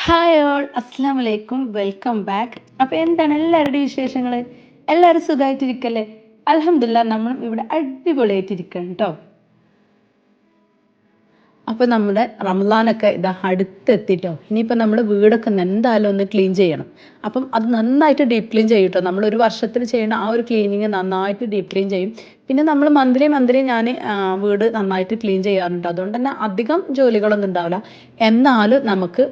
Hi all, അസ്സാം വലൈക്കും, welcome back. അപ്പോൾ എന്താണ് എല്ലാവരുടെയും വിശേഷങ്ങൾ? എല്ലാവരും സുഖമായിട്ടിരിക്കല്ലേ? അൽഹംദുലില്ലാ, നമ്മളും ഇവിടെ അടിപൊളിയായിട്ടിരിക്കണം കേട്ടോ. അപ്പോൾ നമ്മുടെ റമദാനൊക്കെ ഇതാ അടുത്തെത്തിട്ടോ. ഇനിയിപ്പോൾ നമ്മൾ വീടൊക്കെ എന്തായാലും ഒന്ന് ക്ലീൻ ചെയ്യണം. അപ്പം അത് നന്നായിട്ട് ഡീപ്പ് ക്ലീൻ ചെയ്യും കേട്ടോ. നമ്മൾ ഒരു വർഷത്തിൽ ചെയ്യുന്ന ആ ഒരു ക്ലീനിങ് നന്നായിട്ട് ഡീപ്പ് ക്ലീൻ ചെയ്യും. പിന്നെ നമ്മൾ മന്ത്ലി ഞാൻ വീട് നന്നായിട്ട് ക്ലീൻ ചെയ്യാറുണ്ട്. അതുകൊണ്ട് തന്നെ അധികം ജോലികളൊന്നും ഉണ്ടാവില്ല. എന്നാലും നമുക്ക്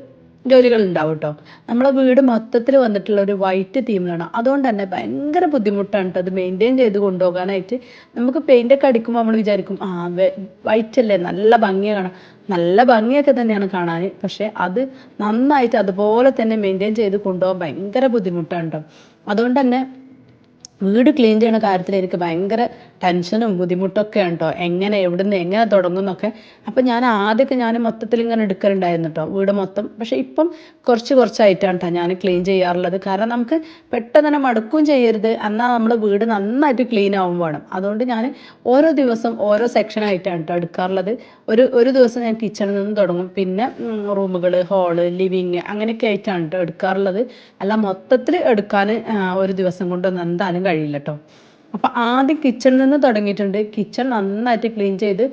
ജോലികൾ ഉണ്ടാവും കേട്ടോ. നമ്മളെ വീട് മൊത്തത്തിൽ വന്നിട്ടുള്ള ഒരു വൈറ്റ് തീമിലാണ്. അതുകൊണ്ട് തന്നെ ഭയങ്കര ബുദ്ധിമുട്ടാണ് കേട്ടോ അത് മെയിൻറ്റെയിൻ ചെയ്ത് കൊണ്ടുപോകാനായിട്ട്. നമുക്ക് പെയിൻ്റൊക്കെ അടിക്കുമ്പോൾ നമ്മൾ വിചാരിക്കും വൈറ്റ് അല്ലേ നല്ല ഭംഗിയാണ്, നല്ല ഭംഗിയൊക്കെ തന്നെയാണ് കാണാൻ. പക്ഷേ അത് നന്നായിട്ട് അതുപോലെ തന്നെ മെയിൻറ്റെയിൻ ചെയ്ത് കൊണ്ടുപോകാൻ ഭയങ്കര ബുദ്ധിമുട്ടാണ് കേട്ടോ. അതുകൊണ്ട് തന്നെ വീട് ക്ലീൻ ചെയ്യുന്ന കാര്യത്തിൽ എനിക്ക് ഭയങ്കര ടെൻഷനും ബുദ്ധിമുട്ടൊക്കെയാണ് കേട്ടോ. എങ്ങനെ തുടങ്ങും എന്നൊക്കെ. അപ്പം ഞാൻ മൊത്തത്തിൽ ഇങ്ങനെ എടുക്കലുണ്ടായിരുന്നു കേട്ടോ വീട് മൊത്തം. പക്ഷേ ഇപ്പം കുറച്ചായിട്ടാണ് കേട്ടോ ഞാൻ ക്ലീൻ ചെയ്യാറുള്ളത്. കാരണം നമുക്ക് പെട്ടെന്ന് തന്നെ മടുക്കുകയും ചെയ്യരുത്, എന്നാൽ നമ്മൾ വീട് നന്നായിട്ട് ക്ലീൻ ആവും വേണം. അതുകൊണ്ട് ഞാൻ ഓരോ ദിവസം ഓരോ സെക്ഷനായിട്ടാണ് കേട്ടോ എടുക്കാറുള്ളത്. ഒരു ദിവസം ഞാൻ കിച്ചണിൽ നിന്ന് തുടങ്ങും, പിന്നെ റൂമുകൾ, ഹാള്, ലിവിങ് അങ്ങനെയൊക്കെ ആയിട്ടാണ് കേട്ടോ എടുക്കാറുള്ളത്. അല്ല മൊത്തത്തിൽ എടുക്കാൻ ഒരു ദിവസം കൊണ്ടൊന്നും എന്തായാലും കഴിയില്ല കേട്ടോ. അപ്പോൾ ആദ്യം കിച്ചണിൽ നിന്ന് തുടങ്ങിയിട്ടുണ്ട്. കിച്ചൺ നന്നായിട്ട് ക്ലീൻ ചെയ്ത്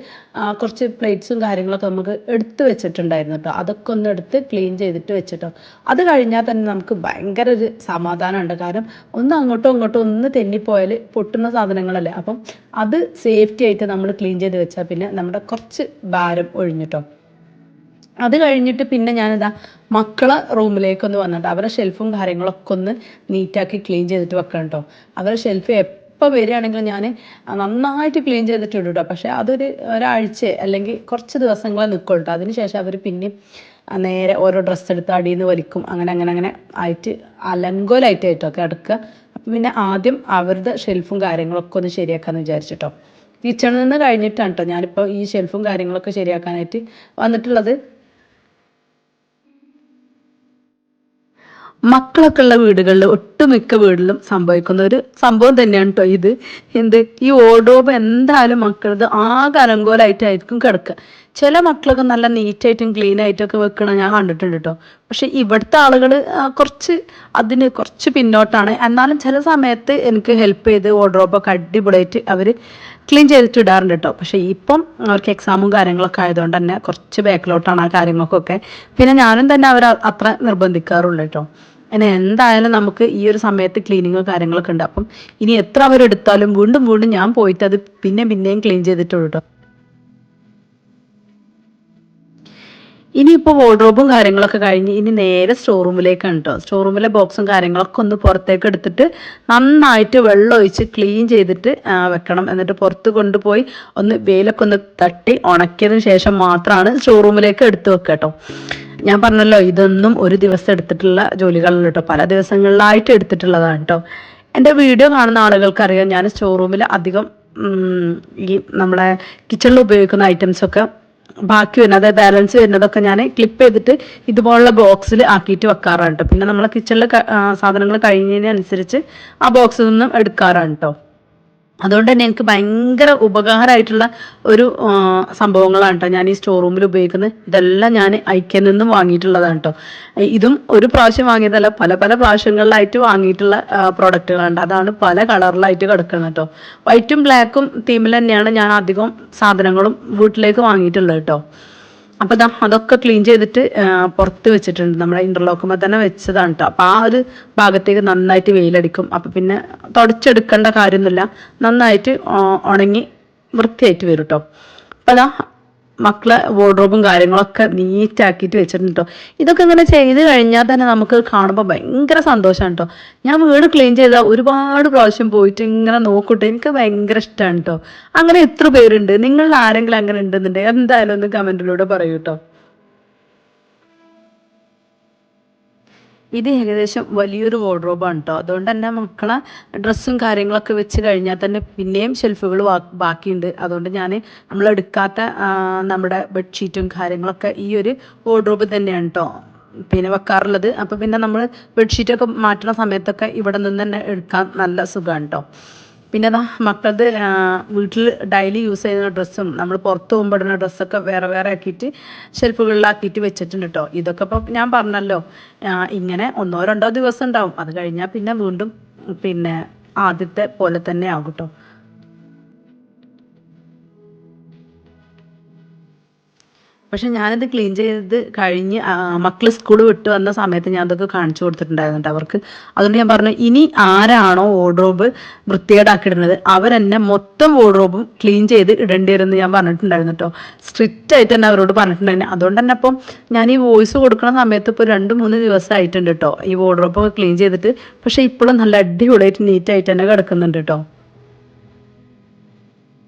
കുറച്ച് പ്ലേറ്റ്സും കാര്യങ്ങളൊക്കെ നമുക്ക് എടുത്ത് വെച്ചിട്ടുണ്ടായിരുന്നു കേട്ടോ. അതൊക്കെ ഒന്ന് എടുത്ത് ക്ലീൻ ചെയ്തിട്ട് വെച്ചിട്ടോ. അത് കഴിഞ്ഞാൽ തന്നെ നമുക്ക് ഭയങ്കര ഒരു സമാധാനമുണ്ട്. കാരണം ഒന്ന് അങ്ങോട്ടോ ഇങ്ങോട്ടോ ഒന്ന് തെന്നിപ്പോയാൽ പൊട്ടുന്ന സാധനങ്ങളല്ലേ. അപ്പം അത് സേഫ്റ്റി ആയിട്ട് നമ്മൾ ക്ലീൻ ചെയ്ത് വെച്ചാൽ പിന്നെ നമ്മുടെ കുറച്ച് ഭാരം ഒഴിഞ്ഞിട്ടോ. അത് കഴിഞ്ഞിട്ട് പിന്നെ ഞാനിതാ മക്കളെ റൂമിലേക്കൊന്ന് വന്നിട്ട് അവരുടെ ഷെൽഫും കാര്യങ്ങളൊക്കെ ഒന്ന് നീറ്റാക്കി ക്ലീൻ ചെയ്തിട്ട് വെക്കണം കേട്ടോ. അവരുടെ ഷെൽഫ് എപ്പോൾ വരികയാണെങ്കിലും ഞാൻ നന്നായിട്ട് ക്ലീൻ ചെയ്തിട്ട് ഇടും കേട്ടോ. പക്ഷേ ഒരാഴ്ച അല്ലെങ്കിൽ കുറച്ച് ദിവസങ്ങളെ നിൽക്കും കേട്ടോ. അതിന് ശേഷം അവർ പിന്നെയും നേരെ ഓരോ ഡ്രസ്സ് എടുത്ത് അടിയിൽ നിന്ന് വലിക്കും. അങ്ങനെ ആയിട്ട് അലങ്കോലായിട്ടായിട്ടൊക്കെ എടുക്കുക. അപ്പം പിന്നെ ആദ്യം അവരുടെ ഷെൽഫും കാര്യങ്ങളൊക്കെ ഒന്ന് ശരിയാക്കാമെന്ന് വിചാരിച്ചിട്ടോ. കിച്ചണിൽ നിന്ന് കഴിഞ്ഞിട്ടാണ് കേട്ടോ ഞാനിപ്പോൾ ഈ ഷെൽഫും കാര്യങ്ങളൊക്കെ ശരിയാക്കാനായിട്ട് വന്നിട്ടുള്ളത്. മക്കളൊക്കെ ഉള്ള വീടുകളിൽ ഒട്ടുമിക്ക വീട്ടിലും സംഭവിക്കുന്ന ഒരു സംഭവം തന്നെയാണ് കേട്ടോ ഇത്. ഈ വാർഡ്രോബ് എന്തായാലും മക്കളത് ആകെ അലങ്കോലമായിട്ടായിരിക്കും കിടക്കുക. ചില മക്കളൊക്കെ നല്ല നീറ്റായിട്ടും ക്ലീൻ ആയിട്ടൊക്കെ വെക്കണം ഞാൻ കണ്ടിട്ടുണ്ട് കേട്ടോ. പക്ഷെ ഇവിടുത്തെ ആളുകൾ അതിന് കുറച്ച് പിന്നോട്ടാണ്. എന്നാലും ചില സമയത്ത് എനിക്ക് ഹെൽപ്പ് ചെയ്ത് വാർഡ്രോബൊക്കെ അടിപൊളിയായിട്ട് അവർ ക്ലീൻ ചെയ്തിട്ട് ഇടാറുണ്ട് കേട്ടോ. പക്ഷേ ഇപ്പം അവർക്ക് എക്സാമും കാര്യങ്ങളൊക്കെ ആയതുകൊണ്ട് തന്നെ കുറച്ച് ബാക്കിലോട്ടാണ് ആ കാര്യങ്ങൾക്കൊക്കെ. പിന്നെ ഞാനും തന്നെ അവർ അത്ര നിർബന്ധിക്കാറുള്ളൂ കേട്ടോ. അങ്ങനെ എന്തായാലും നമുക്ക് ഈ ഒരു സമയത്ത് ക്ലീനിങ്ങോ കാര്യങ്ങളൊക്കെ ഉണ്ട്. അപ്പം ഇനി എത്ര അവരെടുത്താലും വീണ്ടും ഞാൻ പോയിട്ട് അത് പിന്നെയും ക്ലീൻ ചെയ്തിട്ടുള്ളൂ കേട്ടോ. ഇനിയിപ്പോൾ വാർഡ്രോബും കാര്യങ്ങളൊക്കെ കഴിഞ്ഞ് ഇനി നേരെ സ്റ്റോർ റൂമിലേക്കാണ് കേട്ടോ. സ്റ്റോർ റൂമിലെ ബോക്സും കാര്യങ്ങളൊക്കെ ഒന്ന് പുറത്തേക്ക് എടുത്തിട്ട് നന്നായിട്ട് വെള്ളം ഒഴിച്ച് ക്ലീൻ ചെയ്തിട്ട് വെക്കണം. എന്നിട്ട് പുറത്ത് കൊണ്ടുപോയി ഒന്ന് വെയിലൊക്കെ ഒന്ന് തട്ടി ഉണക്കിയതിന് ശേഷം മാത്രമാണ് സ്റ്റോർ റൂമിലേക്ക് എടുത്ത് വെക്കുക കേട്ടോ. ഞാൻ പറഞ്ഞല്ലോ ഇതൊന്നും ഒരു ദിവസം എടുത്തിട്ടുള്ള ജോലികളല്ല കേട്ടോ, പല ദിവസങ്ങളിലായിട്ട് എടുത്തിട്ടുള്ളതാണ് കേട്ടോ. എൻ്റെ വീഡിയോ കാണുന്ന ആളുകൾക്കറിയാം ഞാൻ സ്റ്റോർ റൂമിൽ അധികം ഈ നമ്മളെ കിച്ചണിൽ ഉപയോഗിക്കുന്ന ഐറ്റംസൊക്കെ ബാക്കി വരുന്നത്, അതായത് ബാലൻസ് വരുന്നതൊക്കെ ഞാൻ ക്ലിപ്പ് ചെയ്തിട്ട് ഇതുപോലുള്ള ബോക്സിൽ ആക്കിയിട്ട് വെക്കാറാണ് കേട്ടോ. പിന്നെ നമ്മളെ കിച്ചണിലെ സാധനങ്ങൾ കഴിഞ്ഞതിനനുസരിച്ച് ആ ബോക്സിൽ നിന്നും എടുക്കാറാണ് കേട്ടോ. അതുകൊണ്ട് തന്നെ എനിക്ക് ഭയങ്കര ഉപകാരമായിട്ടുള്ള ഒരു സംഭവങ്ങളാണ് കേട്ടോ ഞാൻ ഈ സ്റ്റോർ റൂമിൽ ഉപയോഗിക്കുന്നത്. ഇതെല്ലാം ഞാൻ ഐക്യയിൽ നിന്നും വാങ്ങിയിട്ടുള്ളതാണ് കേട്ടോ. ഇതും ഒരു പ്രാവശ്യം വാങ്ങിയതല്ല, പല പ്രാവശ്യങ്ങളിലായിട്ട് വാങ്ങിയിട്ടുള്ള പ്രൊഡക്റ്റുകളുണ്ട്. അതാണ് പല കളറിലായിട്ട് കിടക്കുന്നത് കേട്ടോ. വൈറ്റും ബ്ലാക്കും തീമിൽ തന്നെയാണ് ഞാൻ അധികം സാധനങ്ങളും വീട്ടിലേക്ക് വാങ്ങിയിട്ടുള്ളത് കേട്ടോ. അപ്പോൾ അതൊക്കെ ക്ലീൻ ചെയ്തിട്ട് പുറത്ത് വെച്ചിട്ടുണ്ട്. നമ്മുടെ ഇൻ്റർലോക്കുമ്പോൾ തന്നെ വെച്ചതാണ് കേട്ടോ. അപ്പോൾ ആ ഒരു ഭാഗത്തേക്ക് നന്നായിട്ട് വെയിലടിക്കും. അപ്പോൾ പിന്നെ തുടച്ചെടുക്കേണ്ട കാര്യമൊന്നുമില്ല, നന്നായിട്ട് ഉണങ്ങി വൃത്തിയായിട്ട് വരും കേട്ടോ. അപ്പോൾ മക്കളെ വാർഡ്രോബും കാര്യങ്ങളൊക്കെ നീറ്റാക്കിയിട്ട് വെച്ചിട്ടുണ്ട് കേട്ടോ. ഇതൊക്കെ ഇങ്ങനെ ചെയ്ത് കഴിഞ്ഞാൽ തന്നെ നമുക്ക് കാണുമ്പോൾ ഭയങ്കര സന്തോഷമാണ് കേട്ടോ. ഞാൻ വീട് ക്ലീൻ ചെയ്താൽ ഒരുപാട് പ്രാവശ്യം പോയിട്ട് ഇങ്ങനെ നോക്കൂട്ടെ, എനിക്ക് ഭയങ്കര ഇഷ്ടമാണ് കേട്ടോ. അങ്ങനെ എത്ര പേരുണ്ട്? നിങ്ങൾ ആരെങ്കിലും അങ്ങനെ ഉണ്ടെന്നുണ്ടെങ്കിൽ എന്തായാലും ഒന്ന് കമൻറ്റിലൂടെ പറയൂ കേട്ടോ. ഇത് ഏകദേശം വലിയൊരു വാർഡ്രോബാണ് കേട്ടോ. അതുകൊണ്ട് തന്നെ മക്കളെ ഡ്രസ്സും കാര്യങ്ങളൊക്കെ വെച്ച് കഴിഞ്ഞാൽ തന്നെ പിന്നെയും ഷെൽഫുകൾ ബാക്കിയുണ്ട്. അതുകൊണ്ട് നമ്മൾ എടുക്കാത്ത നമ്മുടെ ബെഡ്ഷീറ്റും കാര്യങ്ങളൊക്കെ ഈ ഒരു വാർഡ്രോബ് തന്നെയാണ് കേട്ടോ പിന്നെ വെക്കാറുള്ളത്. അപ്പോൾ പിന്നെ നമ്മൾ ബെഡ്ഷീറ്റൊക്കെ മാറ്റുന്ന സമയത്തൊക്കെ ഇവിടെ നിന്ന് തന്നെ എടുക്കാൻ നല്ല സുഖമാണ് കേട്ടോ. പിന്നെ അതാ മക്കളത് വീട്ടിൽ ഡെയിലി യൂസ് ചെയ്യുന്ന ഡ്രസ്സും നമ്മൾ പുറത്ത് പോകുമ്പോൾ ഇടുന്ന ഡ്രസ്സൊക്കെ വേറെ വേറെ ആക്കിയിട്ട് ഷെൽഫുകളിലാക്കിയിട്ട് വെച്ചിട്ടുണ്ട് കേട്ടോ. ഇതൊക്കെ ഇപ്പോൾ ഞാൻ പറഞ്ഞല്ലോ, ഇങ്ങനെ 1-2 ദിവസം ഉണ്ടാവും. അത് കഴിഞ്ഞാൽ പിന്നെ വീണ്ടും പിന്നെ ആദ്യത്തെ പോലെ തന്നെ ആകും കേട്ടോ. പക്ഷെ ഞാനത് ക്ലീൻ ചെയ്ത് കഴിഞ്ഞ് മക്കൾ സ്കൂൾ വിട്ട് വന്ന സമയത്ത് ഞാൻ അതൊക്കെ കാണിച്ചു കൊടുത്തിട്ടുണ്ടായിരുന്നു അവർക്ക്. അതുകൊണ്ട് ഞാൻ പറഞ്ഞു, ഇനി ആരാണോ വാർഡ്രോബ് വൃത്തികേടാക്കിയിടുന്നത് അവരെന്നെ മൊത്തം വാർഡ്രോബും ക്ലീൻ ചെയ്ത് ഇടേണ്ടി വരുമെന്ന് ഞാൻ പറഞ്ഞിട്ടുണ്ടായിരുന്നു കേട്ടോ. സ്ട്രിക്റ്റ് ആയിട്ട് തന്നെ അവരോട് പറഞ്ഞിട്ടുണ്ടായിരുന്നു. അതുകൊണ്ട് തന്നെ ഇപ്പം ഞാൻ ഈ വോയിസ് കൊടുക്കുന്ന സമയത്ത് ഇപ്പോൾ 2-3 ദിവസം ആയിട്ടുണ്ട് കേട്ടോ ഈ വാർഡ്രോബ് ക്ലീൻ ചെയ്തിട്ട്. പക്ഷെ ഇപ്പോഴും നല്ല അടിപൊളിയായിട്ട് നീറ്റായിട്ട് തന്നെ കിടക്കുന്നുണ്ട് കേട്ടോ.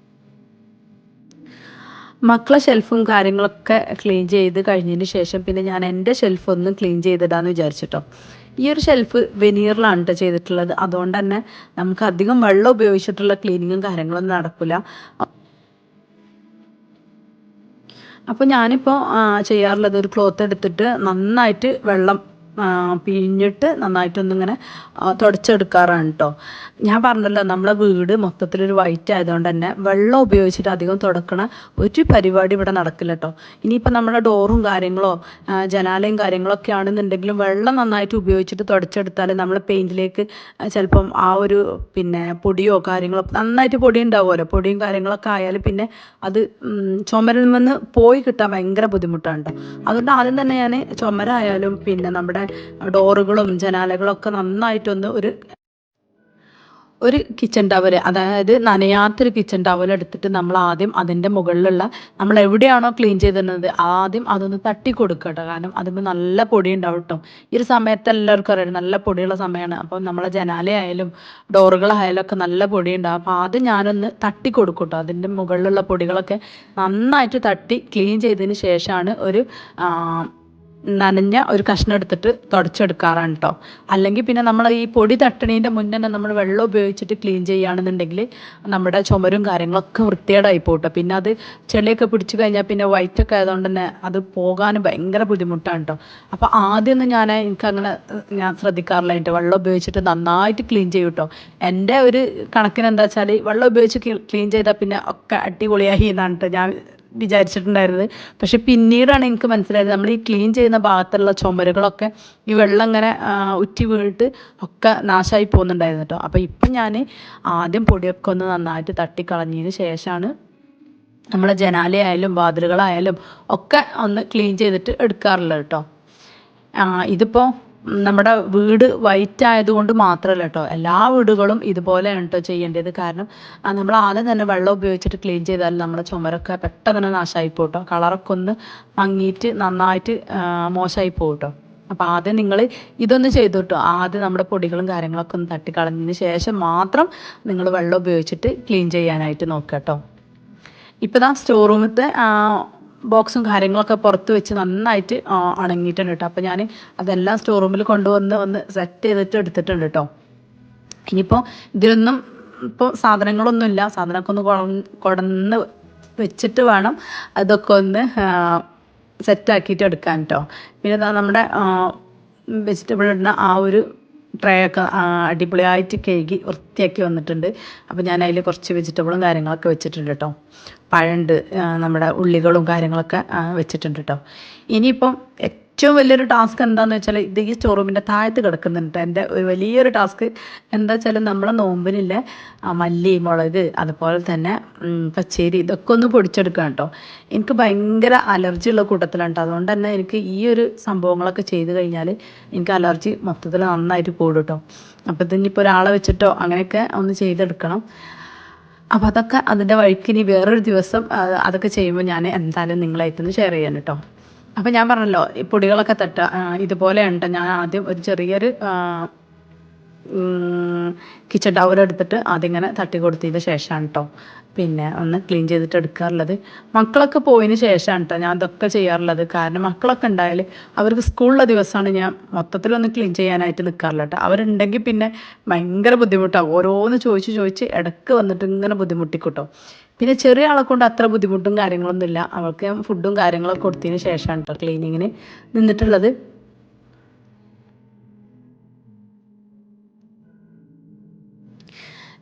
മക്കളെ ഷെൽഫും കാര്യങ്ങളൊക്കെ ക്ലീൻ ചെയ്ത് കഴിഞ്ഞതിന് ശേഷം പിന്നെ ഞാൻ എൻ്റെ ഷെൽഫ് ഒന്ന് ക്ലീൻ ചെയ്തിടാന്ന് വിചാരിച്ചിട്ടോ. ഈ ഒരു ഷെൽഫ് വെനീറിലാണ് കേട്ടോ ചെയ്തിട്ടുള്ളത്. അതുകൊണ്ട് തന്നെ നമുക്ക് അധികം വെള്ളം ഉപയോഗിച്ചിട്ടുള്ള ക്ലീനിങ്ങും കാര്യങ്ങളൊന്നും നടക്കില്ല. അപ്പോൾ ഞാനിപ്പോൾ ചെയ്യാറുള്ളത്, ഒരു ക്ലോത്ത് എടുത്തിട്ട് നന്നായിട്ട് വെള്ളം പിഴിഞ്ഞിട്ട് നന്നായിട്ടൊന്നിങ്ങനെ തുടച്ചെടുക്കാറാണ് കേട്ടോ. ഞാൻ പറഞ്ഞല്ലോ, നമ്മളെ വീട് മൊത്തത്തിലൊരു വൈറ്റ് ആയതുകൊണ്ട് തന്നെ വെള്ളം ഉപയോഗിച്ചിട്ട് അധികം തുടക്കണ ഒരു പരിപാടി ഇവിടെ നടക്കില്ല കേട്ടോ. ഇനിയിപ്പോൾ നമ്മുടെ ഡോറും കാര്യങ്ങളോ ജനാലയും കാര്യങ്ങളൊക്കെ ആണെന്നുണ്ടെങ്കിലും വെള്ളം നന്നായിട്ട് ഉപയോഗിച്ചിട്ട് തുടച്ചെടുത്താൽ നമ്മൾ പെയിൻറ്റിലേക്ക് ചിലപ്പം ആ ഒരു പിന്നെ പൊടിയോ കാര്യങ്ങളോ നന്നായിട്ട് പൊടി ഉണ്ടാവുമല്ലോ, പൊടിയും കാര്യങ്ങളൊക്കെ ആയാൽ പിന്നെ അത് ചുമരിൽ നിന്ന് പോയി കിട്ടാൻ ഭയങ്കര ബുദ്ധിമുട്ടാണ് കേട്ടോ. അതുകൊണ്ട് ആദ്യം തന്നെ ഞാൻ ചുമരായാലും പിന്നെ നമ്മുടെ ഡോറുകളും ജനാലകളൊക്കെ നന്നായിട്ടൊന്ന് ഒരു കിച്ചൺ ടവൽ, അതായത് നനയാത്തൊരു കിച്ചൺ ടവൽ എടുത്തിട്ട് നമ്മൾ ആദ്യം അതിൻ്റെ മുകളിലുള്ള നമ്മൾ എവിടെയാണോ ക്ലീൻ ചെയ്തിരുന്നത് ആദ്യം അതൊന്ന് തട്ടി കൊടുക്കുക കേട്ടോ. കാരണം അതിന് നല്ല പൊടി ഉണ്ടാവും കേട്ടോ. ഈ ഒരു സമയത്ത് എല്ലാവർക്കും അറിയാം നല്ല പൊടിയുള്ള സമയമാണ്. അപ്പം നമ്മളെ ജനാലയായാലും ഡോറുകളായാലും ഒക്കെ നല്ല പൊടി ഉണ്ടാവും. അപ്പോൾ ആദ്യം ഞാനൊന്ന് തട്ടി കൊടുക്കും കേട്ടോ. അതിൻ്റെ മുകളിലുള്ള പൊടികളൊക്കെ നന്നായിട്ട് തട്ടി ക്ലീൻ ചെയ്തതിന് ശേഷമാണ് ഒരു നനഞ്ഞ ഒരു കഷ്ണം എടുത്തിട്ട് തുടച്ചെടുക്കാറാണ് കേട്ടോ. അല്ലെങ്കിൽ പിന്നെ നമ്മൾ ഈ പൊടി തട്ടണീൻ്റെ മുന്നേ തന്നെ നമ്മൾ വെള്ളം ഉപയോഗിച്ചിട്ട് ക്ലീൻ ചെയ്യുകയാണെന്നുണ്ടെങ്കിൽ നമ്മുടെ ചുമരും കാര്യങ്ങളൊക്കെ വൃത്തികേടായി പോട്ടെ. പിന്നെ അത് ചെളിയൊക്കെ പിടിച്ചു കഴിഞ്ഞാൽ പിന്നെ വൈറ്റൊക്കെ ആയതുകൊണ്ട് തന്നെ അത് പോകാൻ ഭയങ്കര ബുദ്ധിമുട്ടാണ് കേട്ടോ. അപ്പോൾ ആദ്യമൊന്നും എനിക്കങ്ങനെ ഞാൻ ശ്രദ്ധിക്കാറില്ല. വെള്ളം ഉപയോഗിച്ചിട്ട് നന്നായിട്ട് ക്ലീൻ ചെയ്യും കേട്ടോ. എൻ്റെ ഒരു കണക്കിന് എന്താ വെച്ചാൽ വെള്ളം ഉപയോഗിച്ച് ക്ലീൻ ചെയ്താൽ പിന്നെ ഒക്കെ അടിപൊളിയായി എന്നാണ് കേട്ടോ ഞാൻ വിചാരിച്ചിട്ടുണ്ടായിരുന്നത്. പക്ഷെ പിന്നീടാണ് എനിക്ക് മനസ്സിലായത്, നമ്മൾ ഈ ക്ലീൻ ചെയ്യുന്ന ഭാഗത്തുള്ള ചുമരുകളൊക്കെ ഈ വെള്ളം ഇങ്ങനെ ഉറ്റി വീണിട്ട് ഒക്കെ നാശമായി പോകുന്നുണ്ടായിരുന്നു കേട്ടോ. അപ്പോൾ ഇപ്പം ഞാൻ ആദ്യം പൊടിയൊക്കെ ഒന്ന് നന്നായിട്ട് തട്ടിക്കളഞ്ഞതിന് ശേഷമാണ് നമ്മളെ ജനാലയായാലും വാതിലുകളായാലും ഒക്കെ ഒന്ന് ക്ലീൻ ചെയ്തിട്ട് എടുക്കാറുള്ളത് കേട്ടോ. ഇതിപ്പോൾ നമ്മുടെ വീട് വൈറ്റ് ആയതുകൊണ്ട് മാത്രമല്ല കേട്ടോ, എല്ലാ വീടുകളും ഇതുപോലെയാണ് കേട്ടോ ചെയ്യേണ്ടത്. കാരണം നമ്മൾ ആദ്യം തന്നെ വെള്ളം ഉപയോഗിച്ചിട്ട് ക്ലീൻ ചെയ്താൽ നമ്മുടെ ചുമരൊക്കെ പെട്ടെന്ന് തന്നെ നാശമായി പോകും കേട്ടോ. കളറൊക്കെ ഒന്ന് മങ്ങിയിട്ട് നന്നായിട്ട് മോശമായി പോകും കേട്ടോ. അപ്പോൾ ആദ്യം നിങ്ങൾ ഇതൊന്ന് ചെയ്തു കേട്ടോ. ആദ്യം നമ്മുടെ പൊടികളും കാര്യങ്ങളൊക്കെ ഒന്ന് തട്ടിക്കളഞ്ഞതിന് ശേഷം മാത്രം നിങ്ങൾ വെള്ളം ഉപയോഗിച്ചിട്ട് ക്ലീൻ ചെയ്യാനായിട്ട് നോക്കുക കേട്ടോ. ഇപ്പോൾ ദാ സ്റ്റോർ റൂമിലത്തെ ബോക്സും കാര്യങ്ങളൊക്കെ പുറത്ത് വെച്ച് നന്നായിട്ട് ഉണങ്ങിയിട്ടുണ്ട് കേട്ടോ. അപ്പോൾ ഞാൻ അതെല്ലാം സ്റ്റോർ റൂമിൽ ഒന്ന് സെറ്റ് ചെയ്തിട്ട് എടുത്തിട്ടുണ്ട് കേട്ടോ. ഇനിയിപ്പോൾ ഇതിലൊന്നും ഇപ്പോൾ സാധനങ്ങളൊന്നുമില്ല. സാധനമൊക്കെ ഒന്ന് കൊടന്ന് വെച്ചിട്ട് വേണം അതൊക്കെ ഒന്ന് സെറ്റാക്കിയിട്ട് എടുക്കാൻ കേട്ടോ. പിന്നെ നമ്മുടെ വെജിറ്റബിൾ ഇടുന്ന ആ ഒരു ട്രേ ഒക്കെ അടിപൊളിയായിട്ട് കഴുകി വൃത്തിയാക്കി വന്നിട്ടുണ്ട്. അപ്പോൾ ഞാൻ അതിൽ കുറച്ച് വെജിറ്റബിളും കാര്യങ്ങളൊക്കെ വെച്ചിട്ടുണ്ട് കേട്ടോ. പഴമുണ്ട്, നമ്മുടെ ഉള്ളികളും കാര്യങ്ങളൊക്കെ വെച്ചിട്ടുണ്ട് കേട്ടോ. ഇനിയിപ്പം ഏറ്റവും വലിയൊരു ടാസ്ക് എന്താണെന്ന് വെച്ചാൽ ഇത് ഈ സ്റ്റോർ റൂമിൻ്റെ താഴത്ത് കിടക്കുന്നുണ്ട്. എൻ്റെ ഒരു വലിയൊരു ടാസ്ക് എന്താ വെച്ചാൽ നമ്മളെ നോമ്പിനില്ലേ മല്ലി, മുളക്, അതുപോലെ തന്നെ പച്ചരി ഇതൊക്കെ ഒന്ന് പൊടിച്ചെടുക്കണം കേട്ടോ. എനിക്ക് ഭയങ്കര അലർജി ഉള്ള കൂട്ടത്തിലാണ് കേട്ടോ. അതുകൊണ്ട് തന്നെ എനിക്ക് ഈ ഒരു സംഭവങ്ങളൊക്കെ ചെയ്ത് കഴിഞ്ഞാൽ എനിക്ക് അലർജി മൊത്തത്തിൽ നന്നായിട്ട് കൂടും കേട്ടോ. അപ്പോൾ ഇതിനിപ്പോൾ ഒരാളെ വെച്ചിട്ടോ അങ്ങനെയൊക്കെ ഒന്ന് ചെയ്തെടുക്കണം. അപ്പോൾ അതൊക്കെ അതിൻ്റെ വഴിക്ക് ഇനി വേറൊരു ദിവസം അതൊക്കെ ചെയ്യുമ്പോൾ ഞാൻ എന്തായാലും നിങ്ങളായിട്ടൊന്ന് ഷെയർ ചെയ്യാൻ കേട്ടോ. അപ്പോൾ ഞാൻ പറഞ്ഞല്ലോ ഈ പൊടികളൊക്കെ ഇതുപോലെ ഉണ്ട്. ഞാൻ ആദ്യം ഒരു ചെറിയൊരു കിച്ചൺ ടവൽ എടുത്തിട്ട് അതിങ്ങനെ തട്ടി കൊടുത്തതിന് ശേഷമാണ് കേട്ടോ പിന്നെ ഒന്ന് ക്ലീൻ ചെയ്തിട്ട് എടുക്കാറുള്ളത്. മക്കളൊക്കെ പോയതിന് ശേഷമാണ് കേട്ടോ ഞാൻ ഇതൊക്കെ ചെയ്യാറുള്ളത്. കാരണം മക്കളൊക്കെ ഉണ്ടായാൽ അവർക്ക് സ്കൂളിലെ ദിവസമാണ് ഞാൻ മൊത്തത്തിലൊന്ന് ക്ലീൻ ചെയ്യാനായിട്ട് നിൽക്കാറില്ല കേട്ടോ. അവരുണ്ടെങ്കിൽ പിന്നെ ഭയങ്കര ബുദ്ധിമുട്ടാകും. ഓരോന്ന് ചോദിച്ച് ഇടയ്ക്ക് വന്നിട്ട് ഇങ്ങനെ ബുദ്ധിമുട്ടിക്കൂട്ടോ. പിന്നെ ചെറിയ ആളെ കൊണ്ട് അത്ര ബുദ്ധിമുട്ടും കാര്യങ്ങളൊന്നുമില്ല. അവൾക്ക് ഞാൻ ഫുഡും കാര്യങ്ങളൊക്കെ കൊടുത്തതിന് ശേഷമാണ് കേട്ടോ ക്ലീനിങ്ങിന് നിന്നിട്ടുള്ളത്.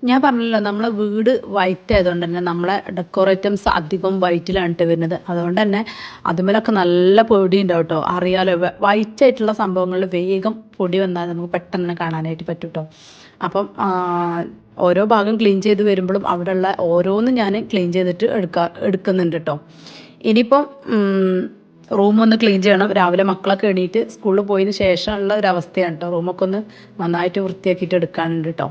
ഞാൻ പറഞ്ഞല്ലോ നമ്മളെ വീട് വൈറ്റ് ആയതുകൊണ്ട് തന്നെ നമ്മളെ ഡെക്കോർ ഐറ്റംസ് അധികം വൈറ്റിലാണ് ഇട്ട് വരുന്നത്. അതുകൊണ്ട് തന്നെ അതുമേലൊക്കെ നല്ല പൊടി ഉണ്ടാവും കേട്ടോ. അറിയാലോ വൈറ്റ് ആയിട്ടുള്ള സംഭവങ്ങളിൽ വേഗം പൊടി വന്നാൽ നമുക്ക് പെട്ടെന്ന് തന്നെ കാണാനായിട്ട് പറ്റും കേട്ടോ. അപ്പം ഓരോ ഭാഗം ക്ലീൻ ചെയ്ത് വരുമ്പോഴും അവിടെയുള്ള ഓരോന്നും ഞാൻ ക്ലീൻ ചെയ്തിട്ട് എടുക്കുന്നുണ്ട് കേട്ടോ. ഇനിയിപ്പം റൂമൊന്ന് ക്ലീൻ ചെയ്യണം. രാവിലെ മക്കളൊക്കെ എണീറ്റ് സ്കൂളിൽ പോയതിന് ശേഷമുള്ള ഒരു അവസ്ഥയാണ് കേട്ടോ. റൂമൊക്കെ ഒന്ന് നന്നായിട്ട് വൃത്തിയാക്കിയിട്ട് എടുക്കാനുണ്ട് കേട്ടോ.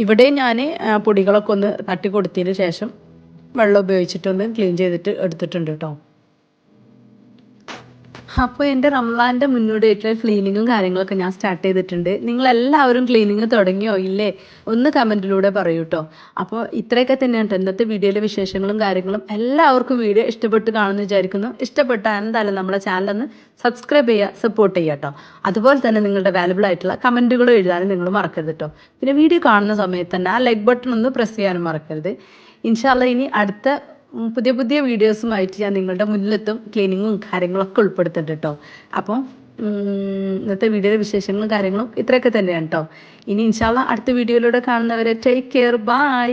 ഇവിടെ ഞാൻ പൊടികളൊക്കെ ഒന്ന് തട്ടി കൊടുത്തതിന് ശേഷം വെള്ളം ഉപയോഗിച്ചിട്ടൊന്ന് ക്ലീൻ ചെയ്തിട്ട് എടുത്തിട്ടുണ്ട് കേട്ടോ. അപ്പോൾ എൻ്റെ റംസാൻ്റെ മുന്നോടിയായിട്ടുള്ള ക്ലീനിങ്ങും കാര്യങ്ങളൊക്കെ ഞാൻ സ്റ്റാർട്ട് ചെയ്തിട്ടുണ്ട്. നിങ്ങളെല്ലാവരും ക്ലീനിങ് തുടങ്ങിയോ ഇല്ലേ ഒന്ന് കമൻറ്റിലൂടെ പറയൂ കേട്ടോ. അപ്പോൾ ഇത്രയൊക്കെ തന്നെയാണ് കേട്ടോ ഇന്നത്തെ വീഡിയോയിലെ വിശേഷങ്ങളും കാര്യങ്ങളും. എല്ലാവർക്കും വീഡിയോ ഇഷ്ടപ്പെട്ട് കാണുമെന്ന് വിചാരിക്കുന്നു. ഇഷ്ടപ്പെട്ടാൽ എന്തായാലും നമ്മളെ ചാനലൊന്ന് സബ്സ്ക്രൈബ് ചെയ്യുക, സപ്പോർട്ട് ചെയ്യുക കേട്ടോ. അതുപോലെ തന്നെ നിങ്ങളുടെ വാല്യുബിൾ ആയിട്ടുള്ള കമൻറ്റുകൾ എഴുതാനും നിങ്ങൾ മറക്കരുത് കേട്ടോ. പിന്നെ വീഡിയോ കാണുന്ന സമയത്ത് തന്നെ ആ ലൈക്ക് ബട്ടൺ ഒന്ന് പ്രസ് ചെയ്യാനും മറക്കരുത്. ഇൻഷാ അല്ലാ ഇനി അടുത്ത പുതിയ പുതിയ വീഡിയോസുമായിട്ട് ഞാൻ നിങ്ങളുടെ മുന്നിലെത്തും. ക്ലീനിങ്ങും കാര്യങ്ങളൊക്കെ ഉൾപ്പെടുത്തുന്നുണ്ട് കേട്ടോ. അപ്പോൾ ഇന്നത്തെ വീഡിയോയിലെ വിശേഷങ്ങളും കാര്യങ്ങളും ഇത്രയൊക്കെ തന്നെയാണ് കേട്ടോ. ഇനി ഇൻഷാ അല്ലാ അടുത്ത വീഡിയോയിലൂടെ കാണുന്നവരെ ടേക്ക് കെയർ, ബൈ.